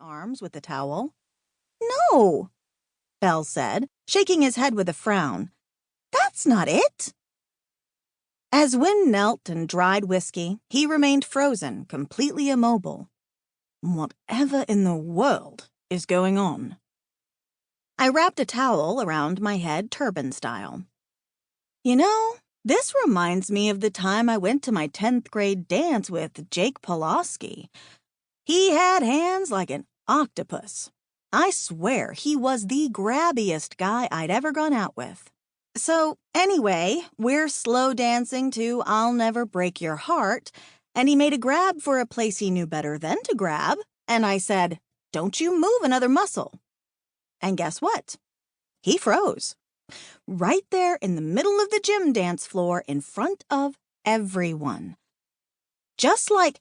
arms with the towel. "No," Bell said, shaking his head with a frown. "That's not it." As Wynne knelt and dried whiskey, he remained frozen, completely immobile. Whatever in the world is going on? I wrapped a towel around my head turban style. "You know, this reminds me of the time I went to my 10th grade dance with Jake Pulaski. He had hands like an octopus. I swear he was the grabbiest guy I'd ever gone out with. So, anyway, we're slow dancing to I'll Never Break Your Heart, and he made a grab for a place he knew better than to grab, and I said, 'Don't you move another muscle.' And guess what? He froze. Right there in the middle of the gym dance floor in front of everyone. Just like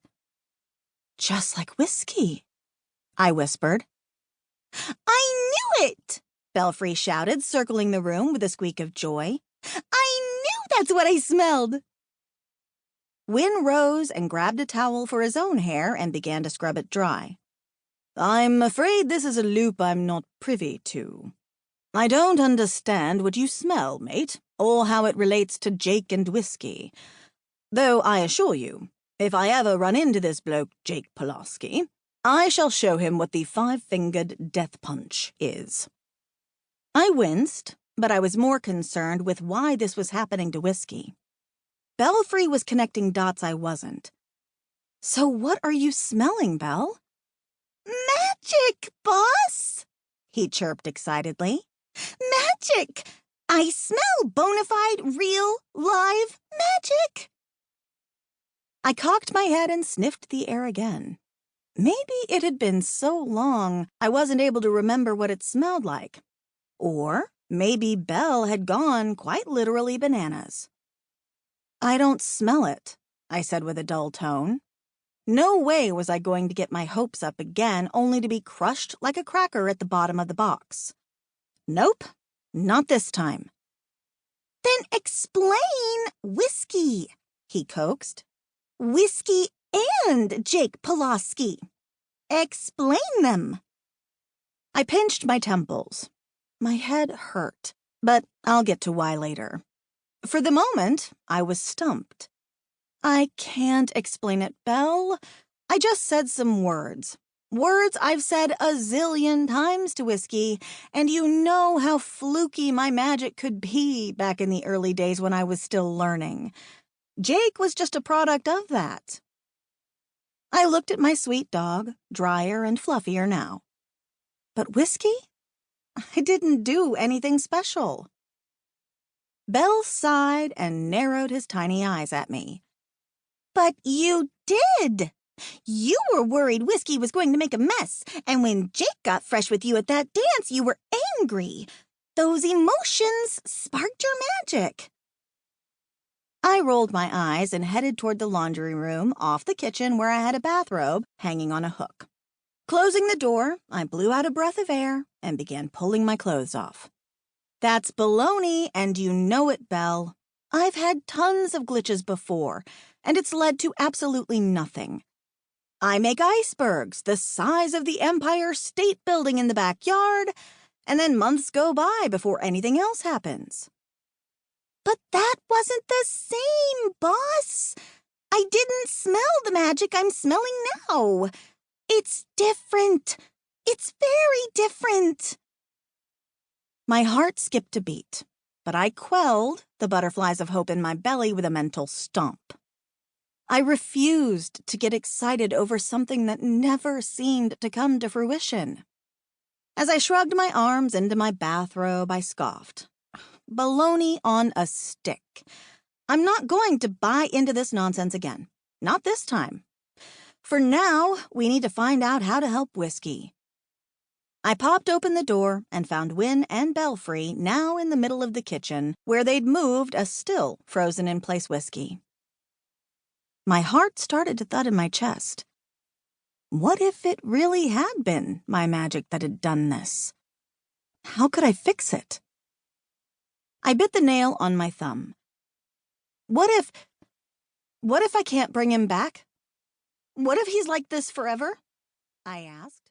whiskey," I whispered. "I knew it!" Belfry shouted, circling the room with a squeak of joy. "I knew that's what I smelled!" Wynne rose and grabbed a towel for his own hair and began to scrub it dry. "I'm afraid this is a loop I'm not privy to. I don't understand what you smell, mate, or how it relates to Jake and whiskey. Though I assure you, if I ever run into this bloke Jake Pulaski, I shall show him what the 5-fingered death punch is." I winced, but I was more concerned with why this was happening to whiskey. Belfry was connecting dots I wasn't. "So what are you smelling, Belle?" "Magic, boss!" he chirped excitedly. "Magic! I smell bona fide, real, live magic!" I cocked my head and sniffed the air again. Maybe it had been so long I wasn't able to remember what it smelled like. Or maybe Belle had gone quite literally bananas. "I don't smell it," I said with a dull tone. No way was I going to get my hopes up again only to be crushed like a cracker at the bottom of the box. Nope, not this time. "Then explain whiskey," he coaxed. "Whiskey and Jake Pulaski. Explain them." I pinched my temples. My head hurt, but I'll get to why later. For the moment, I was stumped. "I can't explain it, Belle. I just said some words. Words I've said a zillion times to whiskey, and you know how fluky my magic could be back in the early days when I was still learning. Jake was just a product of that." I looked at my sweet dog, drier and fluffier now. But whiskey? I didn't do anything special. Bell sighed and narrowed his tiny eyes at me. "But you did! You were worried whiskey was going to make a mess, and when Jake got fresh with you at that dance, you were angry. Those emotions sparked your magic." I rolled my eyes and headed toward the laundry room off the kitchen where I had a bathrobe hanging on a hook. Closing the door, I blew out a breath of air and began pulling my clothes off. That's baloney, and you know it, Belle. I've had tons of glitches before, and it's led to absolutely nothing. I make icebergs the size of the Empire State Building in the backyard, and then months go by before anything else happens. "But that wasn't the same, boss. I didn't smell the magic I'm smelling now. It's different. It's very different." My heart skipped a beat, but I quelled the butterflies of hope in my belly with a mental stomp. I refused to get excited over something that never seemed to come to fruition. As I shrugged my arms into my bathrobe, I scoffed. Baloney on a stick. I'm not going to buy into this nonsense again. Not this time. For now, we need to find out how to help whiskey. I popped open the door and found Wynne and Belfry now in the middle of the kitchen, where they'd moved a still frozen-in-place whiskey. My heart started to thud in my chest. What if it really had been my magic that had done this? How could I fix it? I bit the nail on my thumb. What if I can't bring him back? What if he's like this forever? I asked.